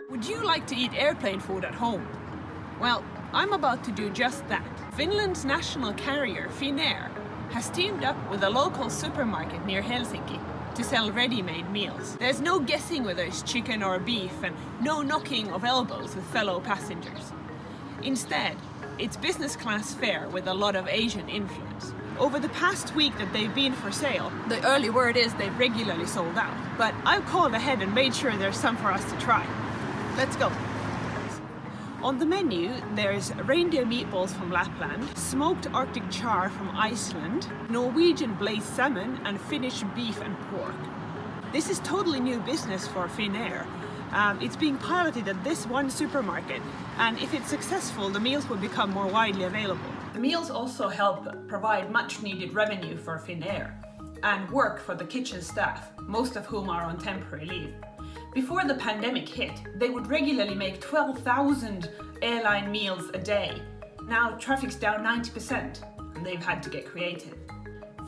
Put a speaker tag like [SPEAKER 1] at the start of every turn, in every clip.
[SPEAKER 1] Would you like to eat airplane food at home? Well, I'm about to do just that. Finland's national carrier, Finnair, has teamed up with a local supermarket near Helsinki to sell ready-made meals. There's no guessing whether it's chicken or beef and no knocking of elbows with fellow passengers. Instead, it's business class fare with a lot of Asian influence. Over the past week that they've been for sale, the early word is they've regularly sold out. But I've called ahead and made sure there's some for us to try. Let's go. On the menu, there's reindeer meatballs from Lapland, smoked Arctic char from Iceland, Norwegian glazed salmon, and Finnish beef and pork. This is totally new business for Finnair. It's being piloted at this one supermarket, and if it's successful, the meals will become more widely available. The meals also help provide much needed revenue for Finnair and work for the kitchen staff, most of whom are on temporary leave. Before the pandemic hit, they would regularly make 12,000 airline meals a day. Now traffic's down 90% and they've had to get creative.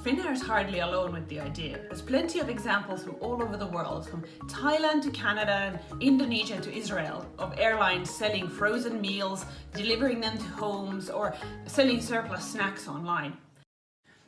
[SPEAKER 1] Finnair is hardly alone with the idea. There's plenty of examples from all over the world, from Thailand to Canada and Indonesia to Israel, of airlines selling frozen meals, delivering them to homes, or selling surplus snacks online.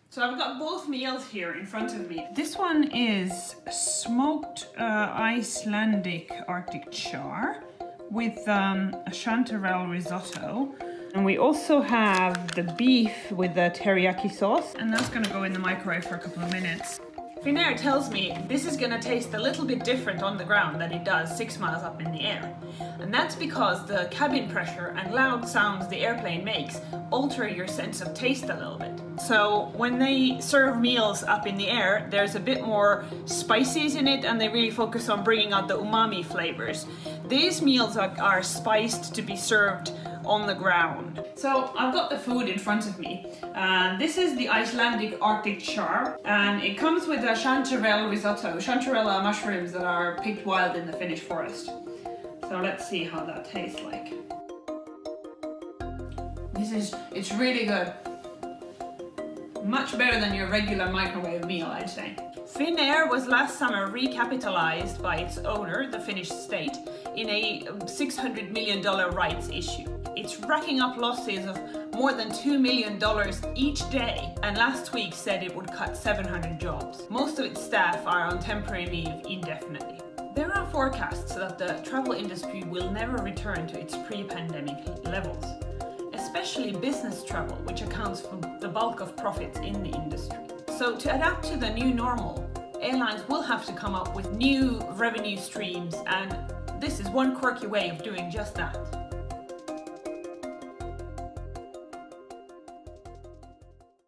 [SPEAKER 1] So I've got both meals here in front of me. This one is smoked Icelandic Arctic char with a chanterelle risotto. And we also have the beef with the teriyaki sauce. And that's gonna go in the microwave for a couple of minutes. Finnair tells me this is gonna taste a little bit different on the ground than it does 6 miles up in the air. And that's because the cabin pressure and loud sounds the airplane makes alter your sense of taste a little bit. So when they serve meals up in the air, there's a bit more spices in it and they really focus on bringing out the umami flavors. These meals are spiced to be served on the ground. So I've got the food in front of me. This is the Icelandic Arctic char, and it comes with a chanterelle risotto. Chanterelle are mushrooms that are picked wild in the Finnish forest. So let's see how that tastes like. It's really good. Much better than your regular microwave meal, I'd say. Finnair was last summer recapitalized by its owner, the Finnish state, in a $600 million rights issue. It's racking up losses of more than $2 million each day, and last week said it would cut 700 jobs. Most of its staff are on temporary leave indefinitely. There are forecasts that the travel industry will never return to its pre-pandemic levels, especially business travel, which accounts for the bulk of profits in the industry. So to adapt to the new normal, airlines will have to come up with new revenue streams, and this is one quirky way of doing just that.